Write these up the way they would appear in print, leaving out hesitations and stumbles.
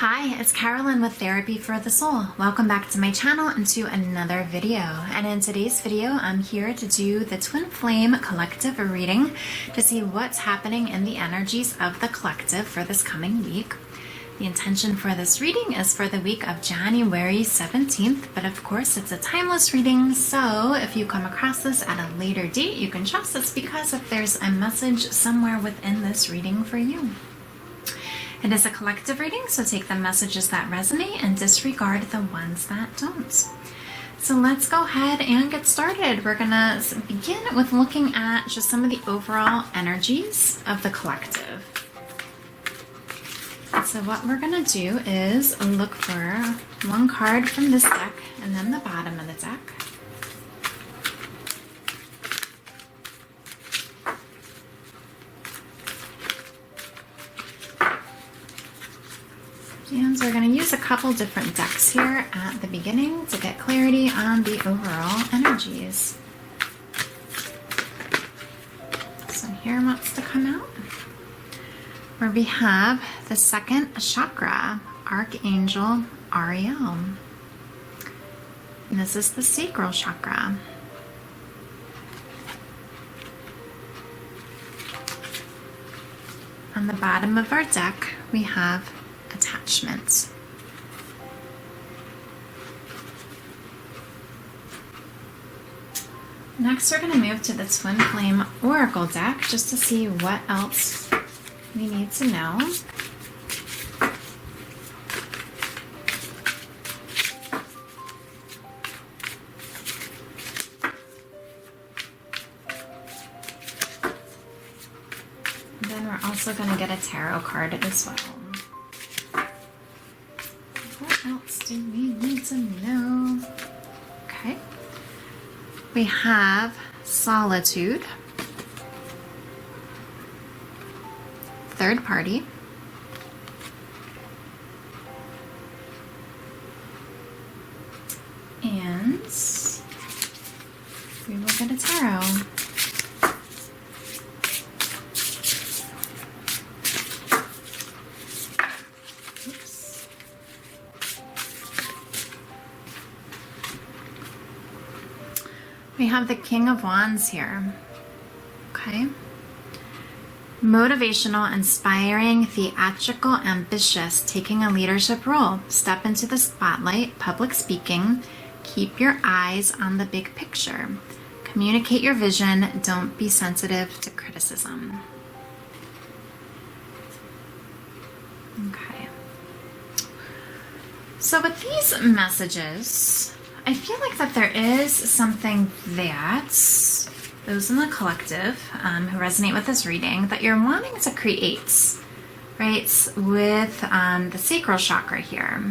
Hi, it's Carolyn with Therapy for the Soul. Welcome back to my channel and to another video. And in today's video, I'm here to do the Twin Flame collective reading to see what's happening in the energies of the collective for this coming week. The intention for this reading is for the week of January 17th, but of course it's a timeless reading, so if you come across this at a later date, you can trust it's because if there's a message somewhere within this reading for you. It is a collective reading, so take the messages that resonate and disregard the ones that don't. So let's go ahead and get started. We're going to begin with looking at just some of the overall energies of the collective. So what we're going to do is look for one card from this deck and then the bottom of the deck. And we're going to use a couple different decks here at the beginning to get clarity on the overall energies. So here wants to come out, where we have the second chakra, Archangel Ariel. And this is the sacral chakra. On the bottom of our deck, we have attachment. Next, we're going to move to the Twin Flame Oracle deck just to see what else we need to know. And then we're also going to get a tarot card as well. What else do we need to know? Okay. We have solitude, third party, and we will get a tarot. We have the King of Wands here, okay? Motivational, inspiring, theatrical, ambitious, taking a leadership role. Step into the spotlight, public speaking. Keep your eyes on the big picture. Communicate your vision. Don't be sensitive to criticism. Okay. So with these messages, I feel like that there is something that those in the collective who resonate with this reading that you're wanting to create, right, with the sacral chakra here.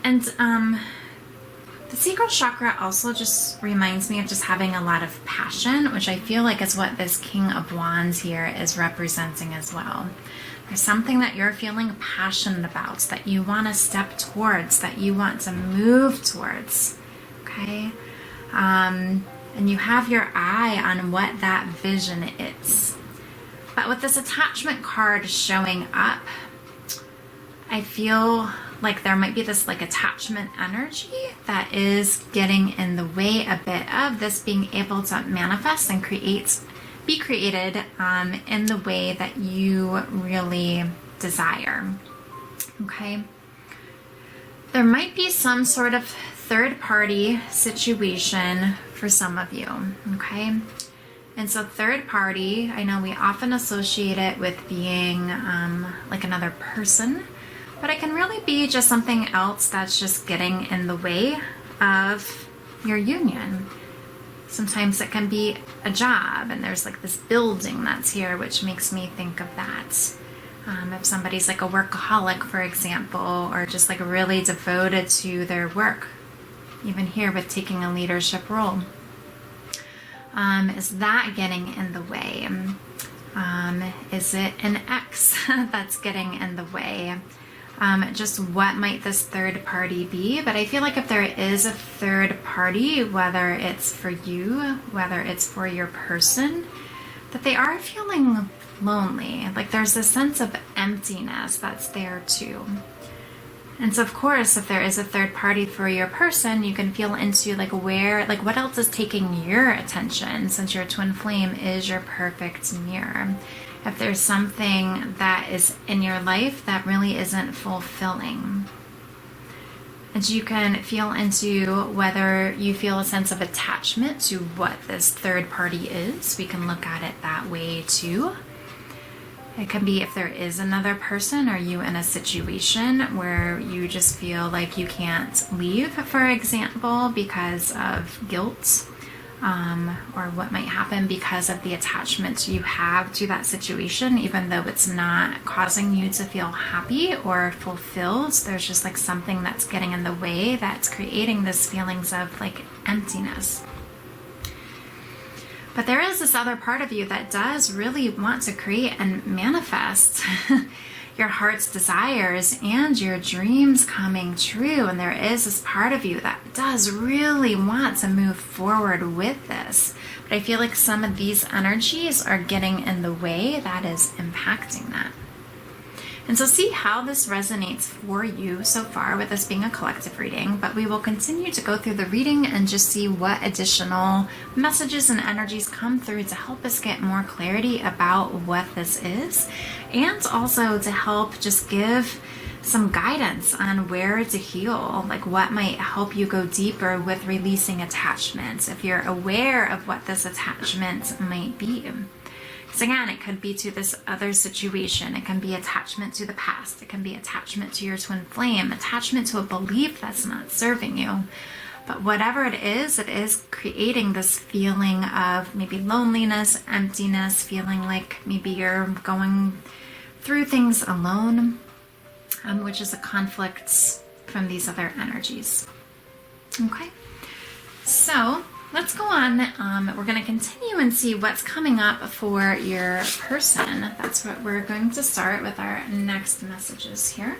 And the sacral chakra also just reminds me of just having a lot of passion, which I feel like is what this King of Wands here is representing as well. There's something that you're feeling passionate about, that you want to step towards, that you want to move towards, okay? And you have your eye on what that vision is. But with this attachment card showing up, I feel like there might be this like attachment energy that is getting in the way a bit of this being able to manifest and be created in the way that you really desire, okay? There might be some sort of third-party situation for some of you, okay? And so third party, I know we often associate it with being like another person, but it can really be just something else that's just getting in the way of your union. Sometimes it can be a job, and there's like this building that's here, which makes me think of that. If somebody's like a workaholic, for example, or just like really devoted to their work, even here with taking a leadership role, is that getting in the way? Is it an ex that's getting in the way? Just what might this third party be? But I feel like if there is a third party, whether it's for you, whether it's for your person, that they are feeling lonely. Like there's a sense of emptiness that's there too. And so of course, if there is a third party for your person, you can feel into like what else is taking your attention, since your twin flame is your perfect mirror. If there's something that is in your life that really isn't fulfilling. And you can feel into whether you feel a sense of attachment to what this third party is. We can look at it that way too. It can be if there is another person or you in a situation where you just feel like you can't leave, for example, because of guilt, or what might happen because of the attachment you have to that situation, even though it's not causing you to feel happy or fulfilled. There's just like something that's getting in the way that's creating this feelings of like emptiness. But there is this other part of you that does really want to create and manifest your heart's desires and your dreams coming true. And there is this part of you that does really want to move forward with this. But I feel like some of these energies are getting in the way that is impacting that. And so see how this resonates for you so far with this being a collective reading, but we will continue to go through the reading and just see what additional messages and energies come through to help us get more clarity about what this is, and also to help just give some guidance on where to heal, like what might help you go deeper with releasing attachments if you're aware of what this attachment might be. Because again, it could be to this other situation. It can be attachment to the past. It can be attachment to your twin flame, attachment to a belief that's not serving you. But whatever it is creating this feeling of maybe loneliness, emptiness, feeling like maybe you're going through things alone, which is a conflict from these other energies. Okay, so let's go on. We're going to continue and see what's coming up for your person. That's what we're going to start with our next messages here.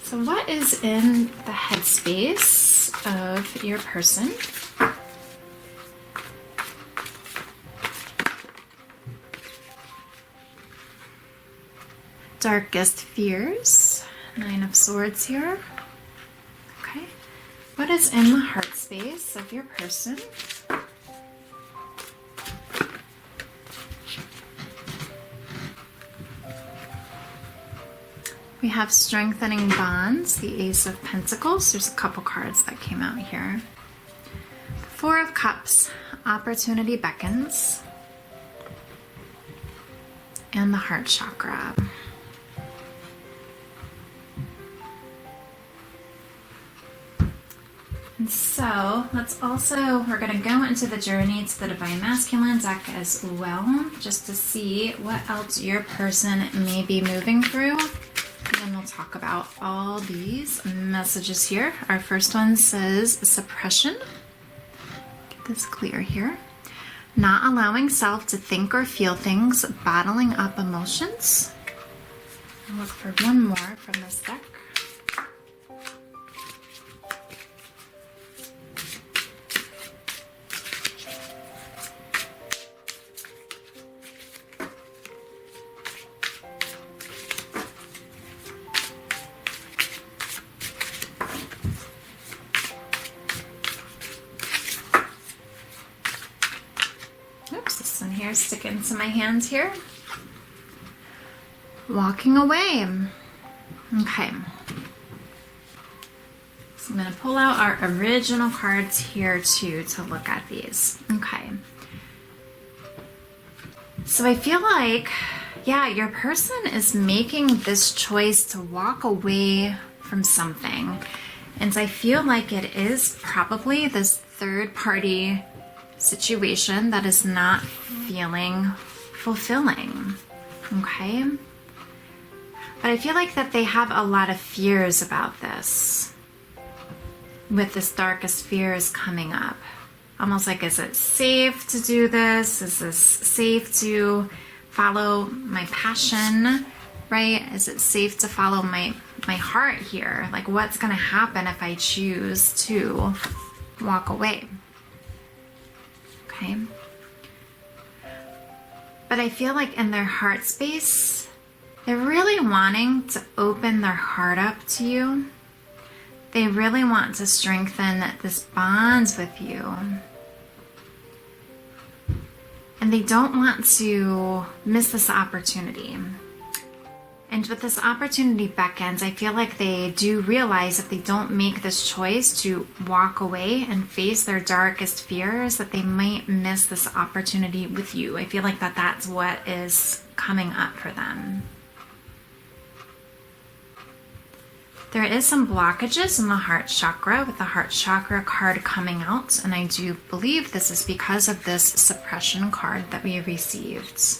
So what is in the headspace of your person? Darkest fears. 9 of Swords here. Okay. What is in the heart space of your person? We have strengthening bonds, the Ace of Pentacles. There's a couple cards that came out here. 4 of Cups, opportunity beckons. And the heart chakra. And so we're going to go into the journey to the Divine Masculine deck as well, just to see what else your person may be moving through. And then we'll talk about all these messages here. Our first one says suppression. Get this clear here. Not allowing self to think or feel things, bottling up emotions. I'll look for one more from this deck. Stick into my hands here. Walking away. Okay. So I'm going to pull out our original cards here too to look at these. Okay. So I feel like, yeah, your person is making this choice to walk away from something. And I feel like it is probably this third party situation that is not feeling fulfilling. Okay? But I feel like that they have a lot of fears about this. With this darkest fears coming up. Almost like, is it safe to do this? Is this safe to follow my passion? Right? Is it safe to follow my heart here? Like, what's going to happen if I choose to walk away? Okay. But I feel like in their heart space, they're really wanting to open their heart up to you. They really want to strengthen this bond with you. And they don't want to miss this opportunity. And with this opportunity beckons, I feel like they do realize if they don't make this choice to walk away and face their darkest fears, that they might miss this opportunity with you. I feel like that's what is coming up for them. There is some blockages in the heart chakra, with the heart chakra card coming out, and I do believe this is because of this suppression card that we received.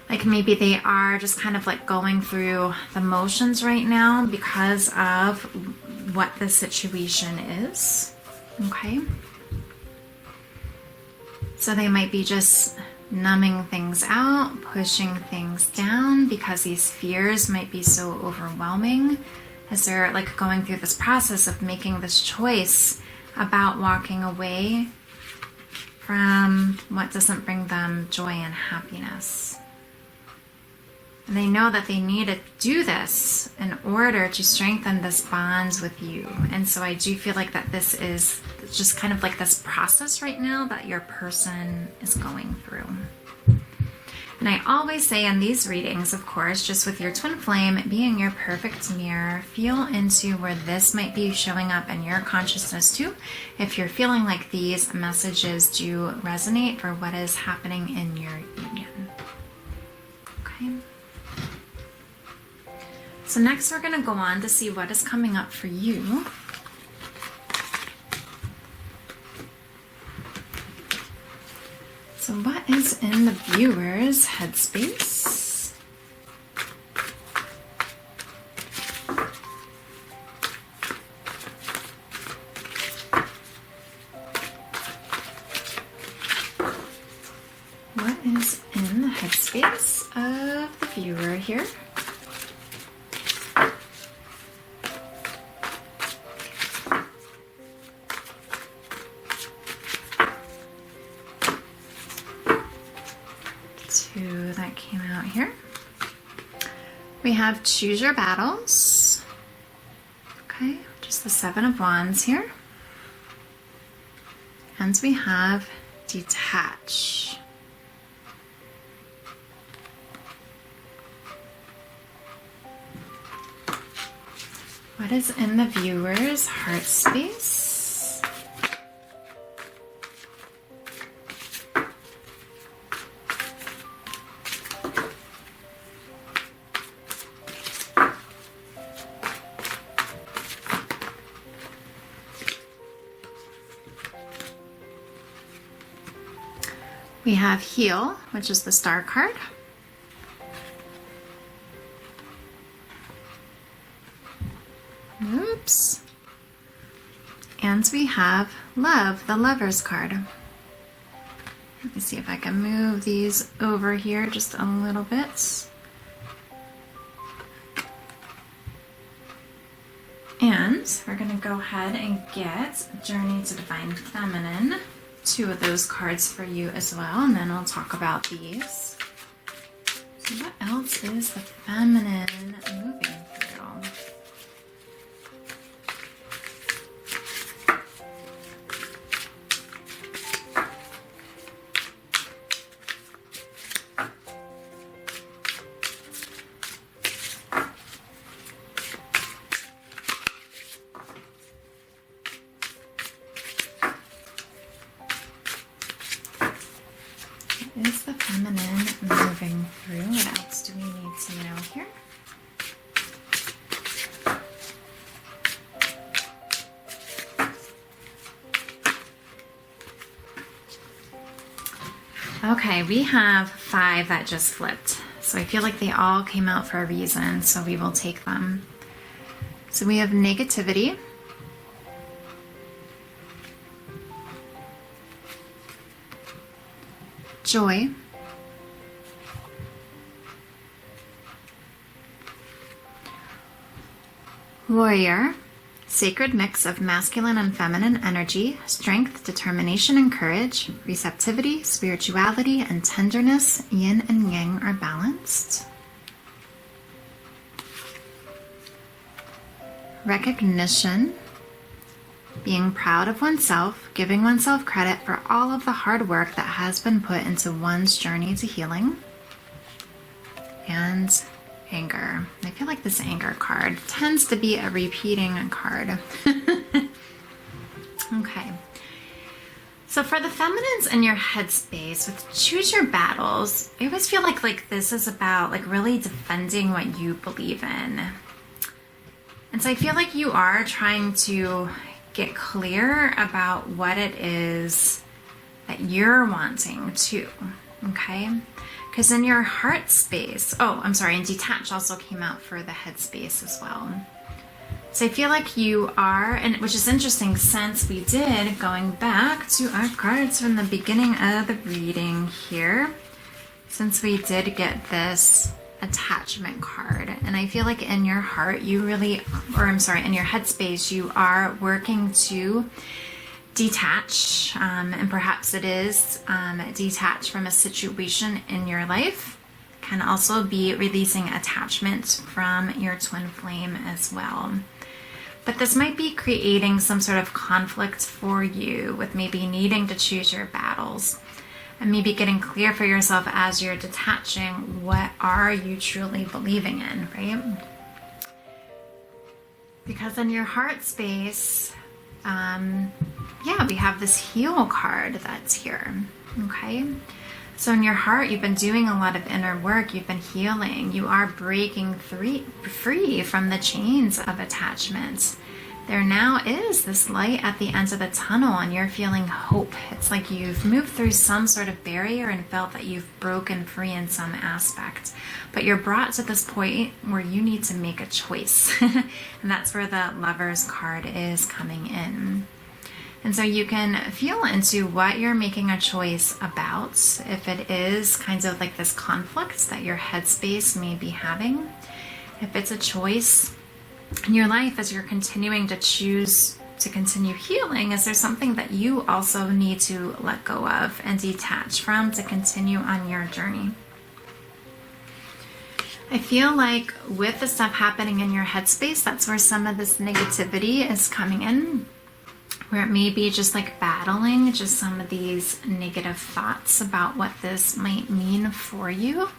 Like maybe they are just kind of like going through the motions right now because of what the situation is. Okay. So they might be just numbing things out, pushing things down because these fears might be so overwhelming as they're like going through this process of making this choice about walking away from what doesn't bring them joy and happiness. And they know that they need to do this in order to strengthen this bond with you. And so I do feel like that this is just kind of like this process right now that your person is going through. And I always say in these readings, of course, just with your twin flame being your perfect mirror, feel into where this might be showing up in your consciousness too. If you're feeling like these messages do resonate for what is happening in your union. Okay. So next we're going to go on to see what is coming up for you. So what is in the viewer's headspace? What is in the headspace of the viewer here? That came out here. We have choose your battles. Okay, just the 7 of Wands here. And we have detach. What is in the viewer's heart space? We have heal, which is the star card. Oops. And we have love, the lover's card. Let me see if I can move these over here just a little bit. And we're going to go ahead and get Journey to Divine Feminine. 2 of those cards for you as well, and then I'll talk about these. So what else is the feminine moving through? Is the feminine moving through? What else do we need to know here? Okay, we have 5 that just flipped. So I feel like they all came out for a reason, so we will take them. So we have negativity. Joy. Warrior. Sacred mix of masculine and feminine energy, strength, determination, and courage, receptivity, spirituality, and tenderness, yin and yang are balanced. Recognition, being proud of oneself, giving oneself credit for all of the hard work that has been put into one's journey to healing. And anger. I feel like this anger card tends to be a repeating card. Okay. So for the feminines in your headspace with choose your battles, I always feel like this is about like really defending what you believe in. And so I feel like you are trying to get clear about what it is that you're wanting to, okay? Because in your heart space, and detach also came out for the head space as well. So I feel like you are, and which is interesting since we did, going back to our cards from the beginning of the reading here, since we did get this attachment card. And I feel like in your heart, in your headspace, you are working to detach, and perhaps it is detach from a situation in your life. Can also be releasing attachment from your twin flame as well. But this might be creating some sort of conflict for you with maybe needing to choose your battles and maybe getting clear for yourself as you're detaching, what are you truly believing in, right? Because in your heart space, we have this heal card that's here, okay? So in your heart, you've been doing a lot of inner work, you've been healing, you are breaking free from the chains of attachment. There now is this light at the end of the tunnel and you're feeling hope. It's like you've moved through some sort of barrier and felt that you've broken free in some aspect. But you're brought to this point where you need to make a choice. And that's where the Lovers card is coming in. And so you can feel into what you're making a choice about. If it is kind of like this conflict that your headspace may be having. If it's a choice in your life as you're continuing to choose to continue healing, is there something that you also need to let go of and detach from to continue on your journey? I feel like with the stuff happening in your headspace, that's where some of this negativity is coming in, where it may be just like battling just some of these negative thoughts about what this might mean for you.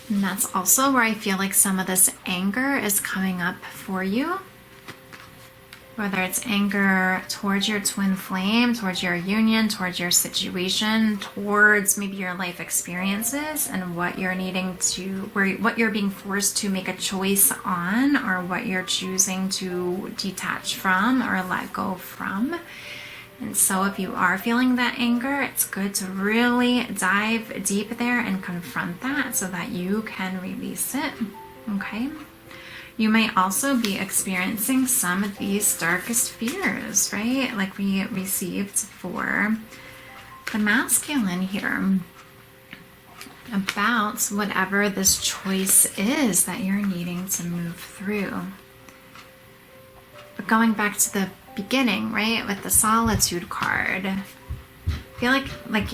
And that's also where I feel like some of this anger is coming up for you. Whether it's anger towards your twin flame, towards your union, towards your situation, towards maybe your life experiences and what you're needing to, what you're being forced to make a choice on, or what you're choosing to detach from or let go from. And so if you are feeling that anger, it's good to really dive deep there and confront that so that you can release it, okay? You may also be experiencing some of these darkest fears, right? Like we received for the masculine here, about whatever this choice is that you're needing to move through. But going back to the beginning, right, with the solitude card, I feel like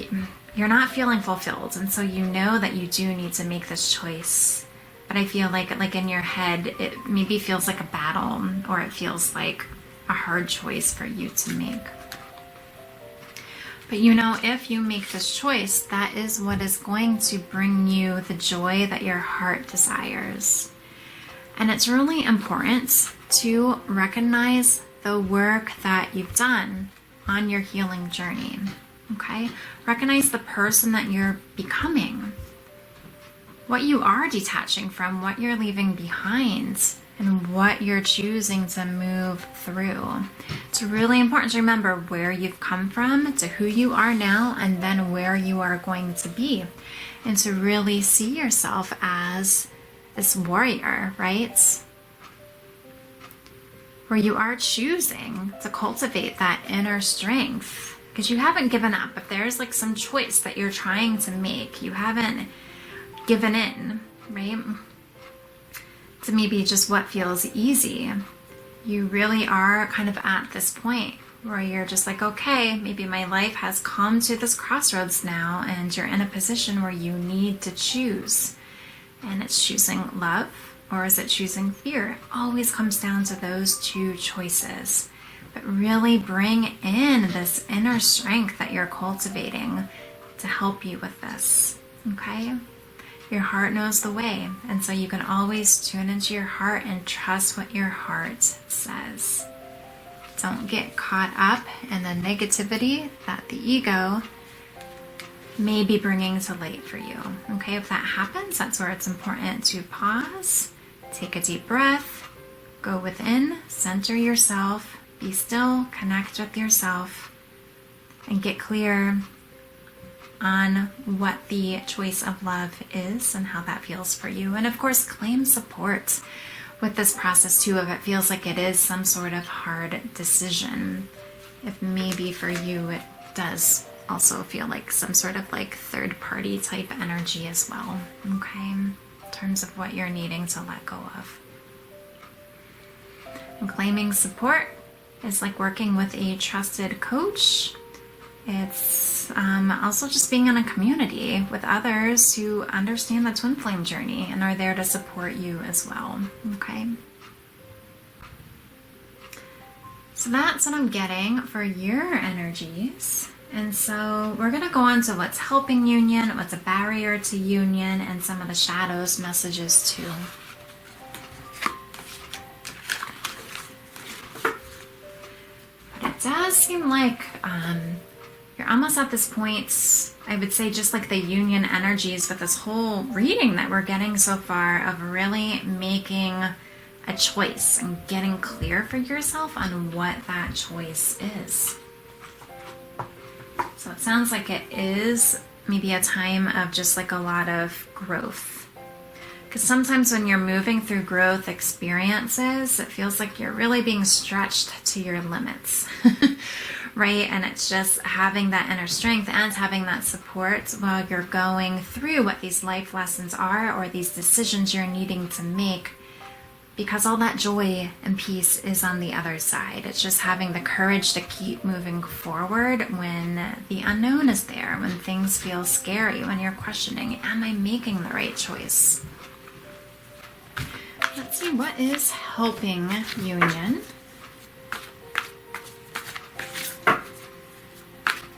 you're not feeling fulfilled, and so you know that you do need to make this choice. But I feel like in your head, it maybe feels like a battle, or it feels like a hard choice for you to make. But you know, if you make this choice, that is what is going to bring you the joy that your heart desires. And it's really important to recognize the work that you've done on your healing journey, okay? Recognize the person that you're becoming, what you are detaching from, what you're leaving behind, and what you're choosing to move through. It's really important to remember where you've come from, to who you are now, and then where you are going to be. And to really see yourself as this warrior, right? Where you are choosing to cultivate that inner strength. Because you haven't given up. If there's like some choice that you're trying to make, you haven't given in, right? to maybe just what feels easy. You really are kind of at this point where you're just like, okay, maybe my life has come to this crossroads now, and you're in a position where you need to choose. And it's choosing love, or is it choosing fear? It always comes down to those two choices. But really bring in this inner strength that you're cultivating to help you with this, okay? Your heart knows the way, and so you can always tune into your heart and trust what your heart says. Don't get caught up in the negativity that the ego may be bringing to light for you, okay? If that happens, that's where it's important to pause, take a deep breath, go within, center yourself, be still, connect with yourself, and get clear on what the choice of love is and how that feels for you. And of course, claim support with this process too, if it feels like it is some sort of hard decision. If maybe for you it does also feel like some sort of like third party type energy as well, okay? In terms of what you're needing to let go of. And claiming support is like working with a trusted coach. It's also just being in a community with others who understand the twin flame journey and are there to support you as well, okay? So that's what I'm getting for your energies. And so we're going to go on to what's helping union, what's a barrier to union, and some of the shadows messages too. But it does seem like you're almost at this point, I would say, just like the union energies with this whole reading that we're getting so far, of really making a choice and getting clear for yourself on what that choice is. So it sounds like it is maybe a time of just like a lot of growth. Because sometimes when you're moving through growth experiences, it feels like you're really being stretched to your limits, right? And it's just having that inner strength and having that support while you're going through what these life lessons are, or these decisions you're needing to make, because all that joy and peace is on the other side. It's just having the courage to keep moving forward when the unknown is there, when things feel scary, when you're questioning, am I making the right choice? Let's see, what is helping union?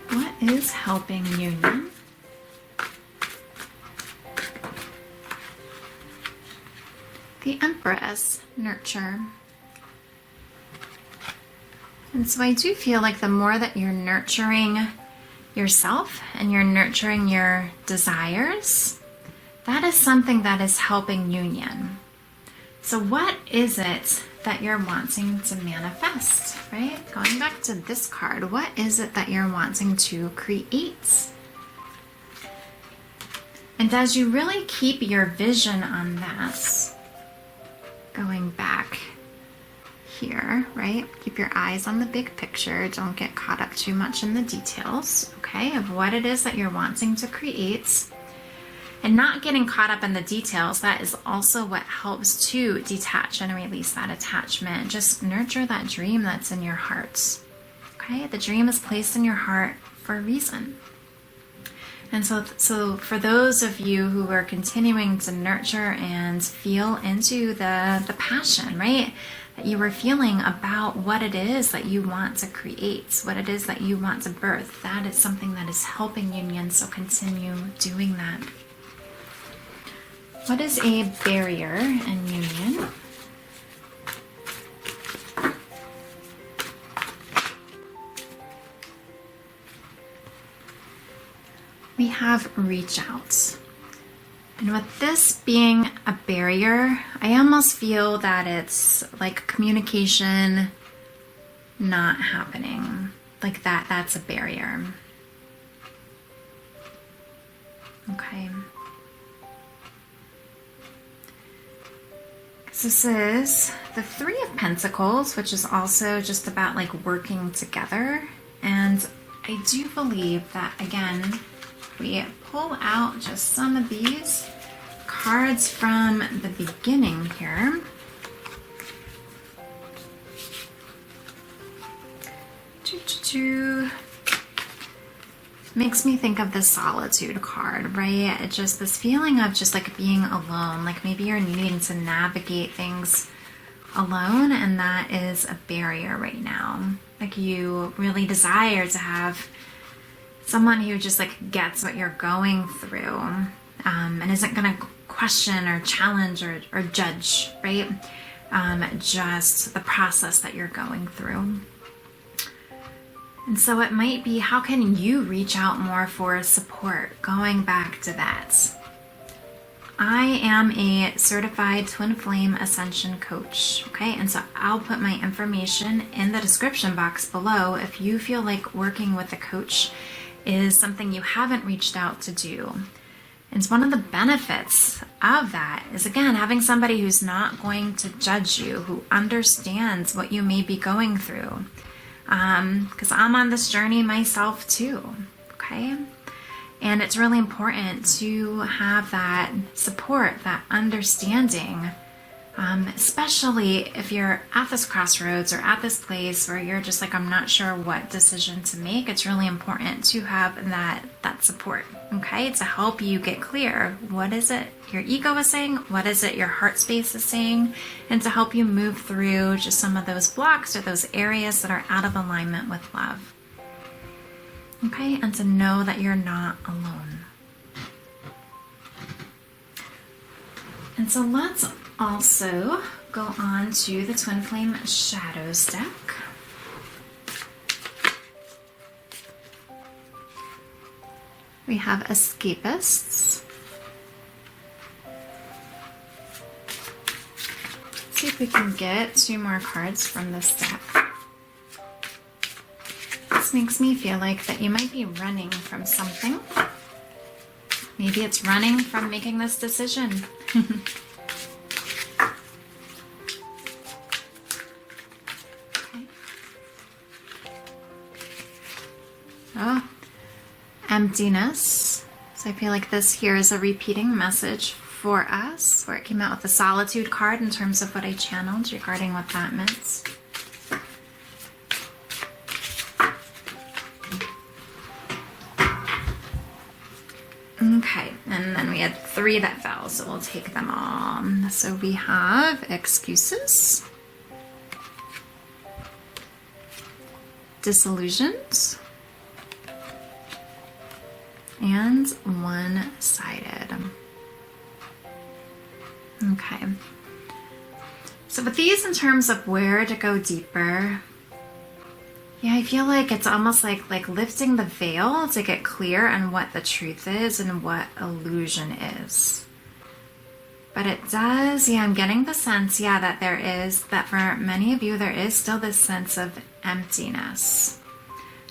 What is helping union? The Empress, nurture. And so I do feel like the more that you're nurturing yourself and you're nurturing your desires, that is something that is helping union. So what is it that you're wanting to manifest, right? Going back to this card, what is it that you're wanting to create? And as you really keep your vision on that, going back here, right? Keep your eyes on the big picture. Don't get caught up too much in the details, okay, of what it is that you're wanting to create. And not getting caught up in the details, that is also what helps to detach and release that attachment. Just nurture that dream that's in your heart, okay? The dream is placed in your heart for a reason. And so for those of you who are continuing to nurture and feel into the passion, right, that you were feeling about what it is that you want to create, what it is that you want to birth, that is something that is helping union, so continue doing that. What is a barrier in union? We have reach out. And with this being a barrier, I almost feel that it's like communication not happening. Like that's a barrier. Okay. This is the Three of Pentacles, which is also just about like working together. And I do believe that, again, we pull out just some of these cards from the beginning here. Makes me think of the solitude card, right? It's just this feeling of just like being alone, like maybe you're needing to navigate things alone, and that is a barrier right now. Like you really desire to have someone who just like gets what you're going through, and isn't gonna question or challenge or judge, right? Just the process that you're going through. And so it might be, how can you reach out more for support? Going back to that. I am a certified twin flame ascension coach, okay? And so I'll put my information in the description box below if you feel like working with a coach is something you haven't reached out to do. And one of the benefits of that is, again, having somebody who's not going to judge you, who understands what you may be going through. Because I'm on this journey myself too, okay? And it's really important to have that support, that understanding, especially if you're at this crossroads or at this place where you're just like, I'm not sure what decision to make. It's really important to have that support, okay? To help you get clear. What is it your ego is saying? What is it your heart space is saying? And to help you move through just some of those blocks or those areas that are out of alignment with love. Okay, and to know that you're not alone. And so let's also go on to the Twin Flame Shadows deck. We have Escapists. Let's see if we can get 2 more cards from this deck. This makes me feel like that you might be running from something. Maybe it's running from making this decision. Okay. Oh, emptiness. So I feel like this here is a repeating message for us, where it came out with the solitude card in terms of what I channeled regarding what that meant. Okay, and then we had 3 that fell, so we'll take them all. So we have excuses, disillusioned, and one-sided. Okay. So with these, in terms of where to go deeper, yeah, I feel like it's almost like lifting the veil to get clear on what the truth is and what illusion is. But it does, yeah, I'm getting the sense, yeah, that there is, that for many of you, there is still this sense of emptiness.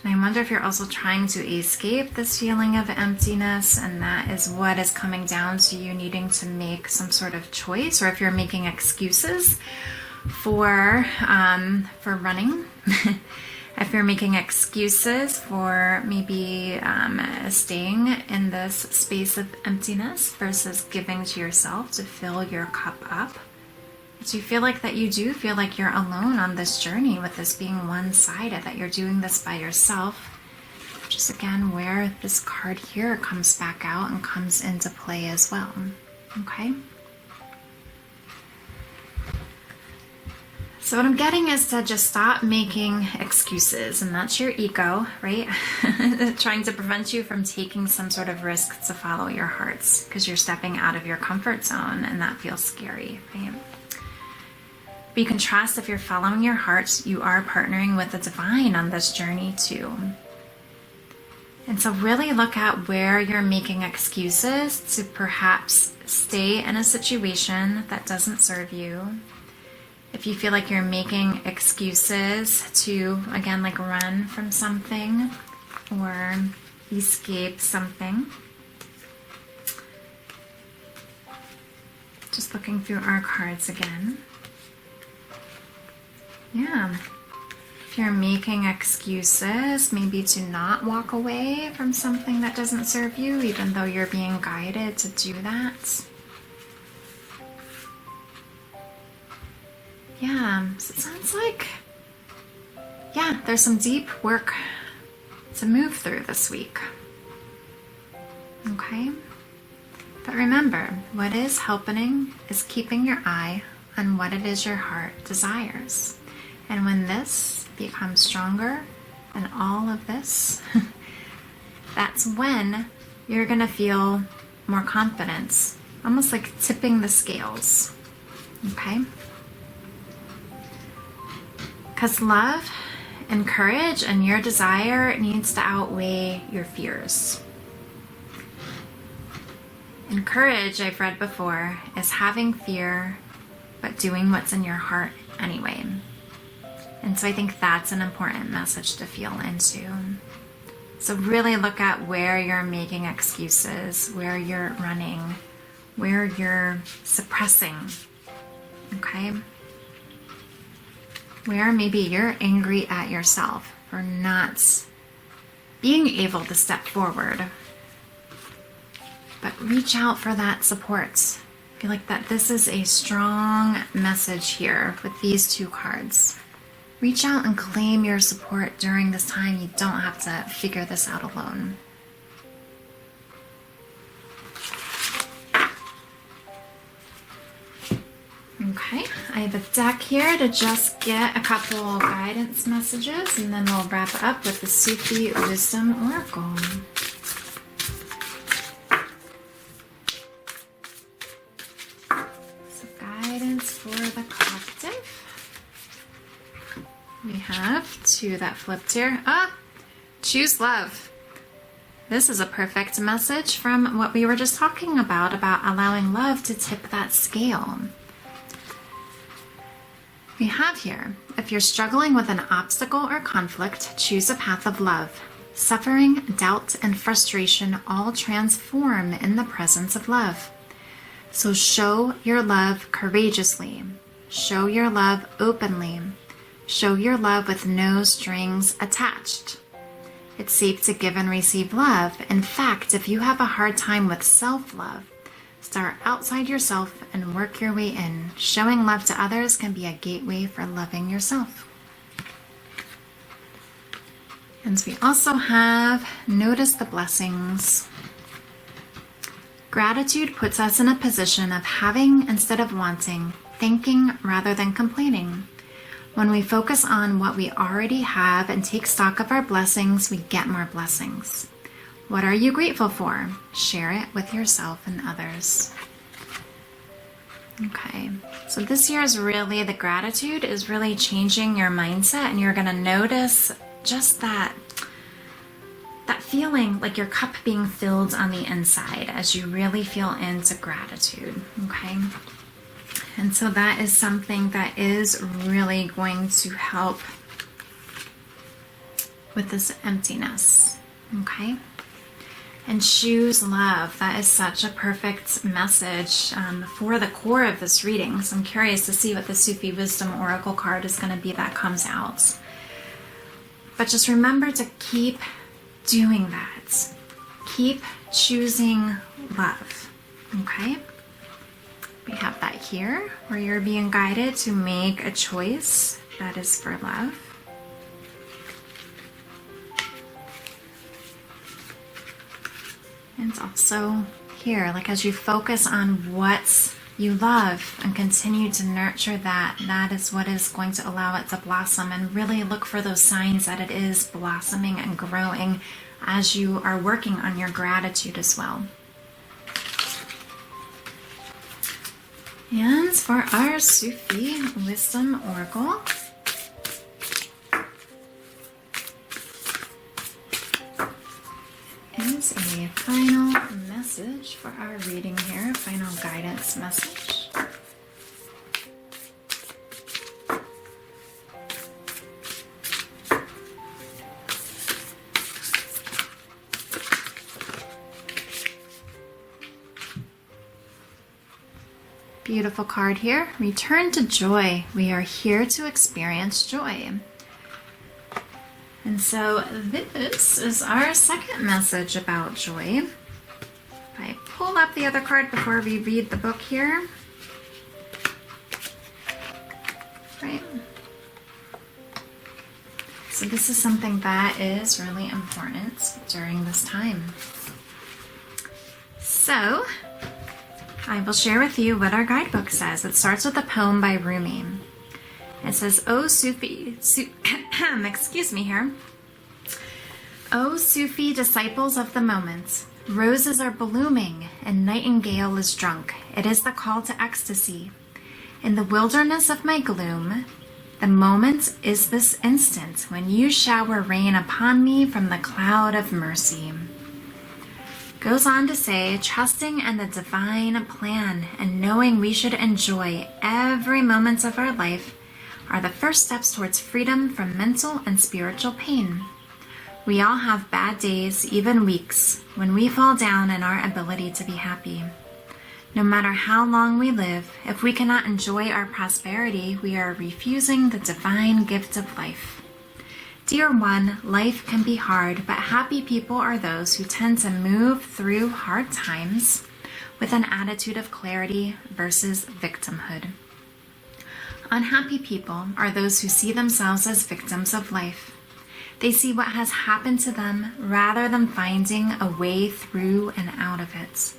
And I wonder if you're also trying to escape this feeling of emptiness, and that is what is coming down to you needing to make some sort of choice, or if you're making excuses for running. If you're making excuses for maybe staying in this space of emptiness versus giving to yourself to fill your cup up. So you feel like that you do feel like you're alone on this journey, with this being one-sided, that you're doing this by yourself. Which is again where this card here comes back out and comes into play as well. Okay? So what I'm getting is to just stop making excuses, and that's your ego, right? Trying to prevent you from taking some sort of risk to follow your hearts, because you're stepping out of your comfort zone, and that feels scary, right? But you can trust, if you're following your heart, you are partnering with the divine on this journey too. And so really look at where you're making excuses to perhaps stay in a situation that doesn't serve you. If you feel like you're making excuses to, again, like run from something or escape something. Just looking through our cards again. Yeah. If you're making excuses, maybe to not walk away from something that doesn't serve you, even though you're being guided to do that. Yeah, so it sounds like, yeah, there's some deep work to move through this week. Okay? But remember, what is helping is keeping your eye on what it is your heart desires. And when this becomes stronger and all of this, that's when you're going to feel more confidence, almost like tipping the scales. Okay? Because love and courage and your desire needs to outweigh your fears. And courage, I've read before, is having fear but doing what's in your heart anyway. And so I think that's an important message to feel into. So really look at where you're making excuses, where you're running, where you're suppressing. Okay? Where maybe you're angry at yourself for not being able to step forward. But reach out for that support. I feel like that this is a strong message here with these two cards. Reach out and claim your support during this time. You don't have to figure this out alone. Okay, I have a deck here to just get a couple guidance messages, and then we'll wrap up with the Sufi Wisdom Oracle. So guidance for the collective. We have two that flipped here. Choose love. This is a perfect message from what we were just talking about allowing love to tip that scale. We have here, if you're struggling with an obstacle or conflict, choose a path of love. Suffering, doubt, and frustration all transform in the presence of love. So show your love courageously. Show your love openly. Show your love with no strings attached. It's safe to give and receive love. In fact, if you have a hard time with self-love, start outside yourself and work your way in. Showing love to others can be a gateway for loving yourself. And we also have notice the blessings. Gratitude puts us in a position of having instead of wanting, thinking rather than complaining. When we focus on what we already have and take stock of our blessings, we get more blessings. What are you grateful for? Share it with yourself and others. Okay, so this year is really, the gratitude is really changing your mindset, and you're going to notice just that feeling like your cup being filled on the inside as you really feel into gratitude, okay? And so that is something that is really going to help with this emptiness, okay? And choose love. That is such a perfect message for the core of this reading. So I'm curious to see what the Sufi Wisdom Oracle card is going to be that comes out. But just remember to keep doing that. Keep choosing love, okay? We have that here, where you're being guided to make a choice that is for love. And also here, like as you focus on what you love and continue to nurture that, that is what is going to allow it to blossom, and really look for those signs that it is blossoming and growing as you are working on your gratitude as well. And for our Sufi Wisdom Oracle, is a final message for our reading here, final guidance message. Beautiful card here. Return to joy. We are here to experience joy. And so this is our second message about joy. If I pull up the other card before we read the book here. right? So this is something that is really important during this time. So I will share with you what our guidebook says. It starts with a poem by Rumi. It says, "Oh Sufi, excuse me here. Oh Sufi disciples of the moment, roses are blooming and nightingale is drunk. It is the call to ecstasy. In the wilderness of my gloom, the moment is this instant when you shower rain upon me from the cloud of mercy." Goes on to say, trusting in the divine plan and knowing we should enjoy every moment of our life are the first steps towards freedom from mental and spiritual pain. We all have bad days, even weeks, when we fall down in our ability to be happy. No matter how long we live, if we cannot enjoy our prosperity, we are refusing the divine gift of life. Dear one, life can be hard, but happy people are those who tend to move through hard times with an attitude of clarity versus victimhood. Unhappy people are those who see themselves as victims of life. They see what has happened to them rather than finding a way through and out of it.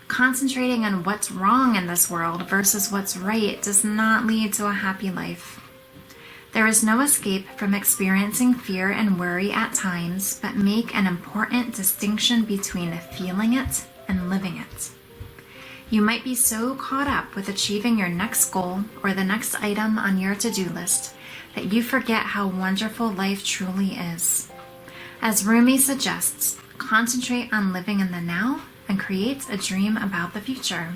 Concentrating on what's wrong in this world versus what's right does not lead to a happy life. There is no escape from experiencing fear and worry at times, but make an important distinction between feeling it and living it. You might be so caught up with achieving your next goal or the next item on your to-do list that you forget how wonderful life truly is. As Rumi suggests, concentrate on living in the now and create a dream about the future.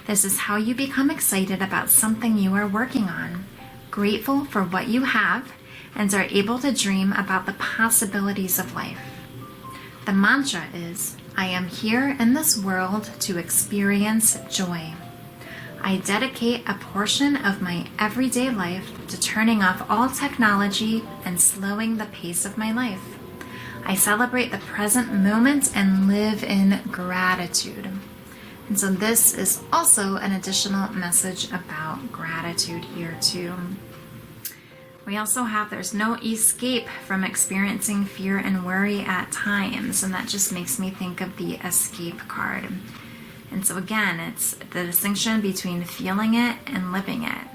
This is how you become excited about something you are working on, grateful for what you have, and are able to dream about the possibilities of life. The mantra is, I am here in this world to experience joy. I dedicate a portion of my everyday life to turning off all technology and slowing the pace of my life. I celebrate the present moment and live in gratitude. And so this is also an additional message about gratitude here too. We also have, there's no escape from experiencing fear and worry at times, and that just makes me think of the escape card. And so again, it's the distinction between feeling it and living it.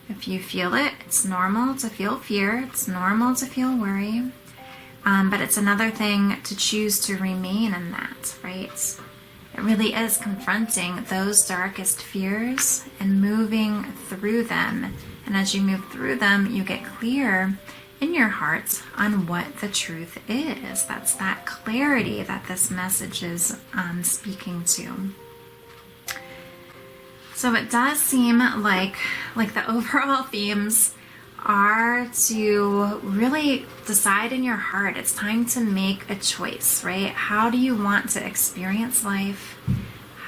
If you feel it, it's normal to feel fear, it's normal to feel worry, but it's another thing to choose to remain in that, right? It really is confronting those darkest fears and moving through them. And as you move through them, you get clear in your heart on what the truth is. That's that clarity that this message is speaking to. So it does seem like the overall themes are to really decide in your heart. It's time to make a choice, right? How do you want to experience life?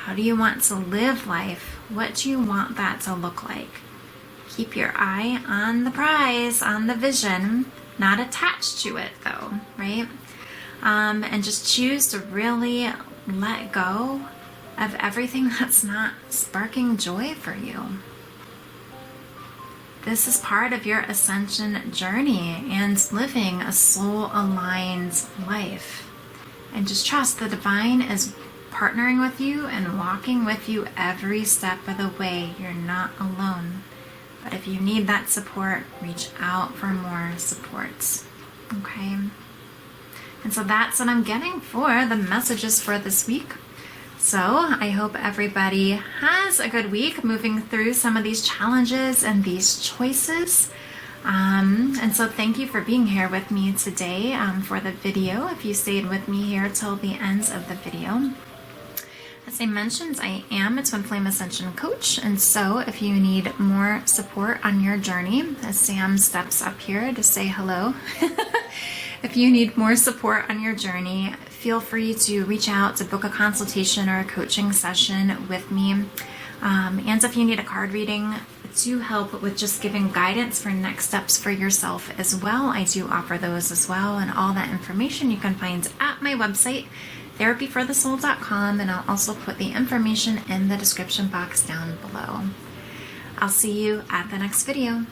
How do you want to live life? What do you want that to look like? Keep your eye on the prize, on the vision, not attached to it though, right? And just choose to really let go of everything that's not sparking joy for you. This is part of your ascension journey and living a soul-aligned life. And just trust the divine is partnering with you and walking with you every step of the way. You're not alone. But if you need that support, reach out for more supports. Okay? And so that's what I'm getting for the messages for this week. So I hope everybody has a good week moving through some of these challenges and these choices. And so thank you for being here with me today for the video, if you stayed with me here till the end of the video. As I mentioned, I am a Twin Flame Ascension coach, and so if you need more support on your journey, as Sam steps up here to say hello, if you need more support on your journey, feel free to reach out to book a consultation or a coaching session with me. And if you need a card reading to help with just giving guidance for next steps for yourself as well, I do offer those as well, and all that information you can find at my website, therapyforthesoul.com, and I'll also put the information in the description box down below. I'll see you at the next video.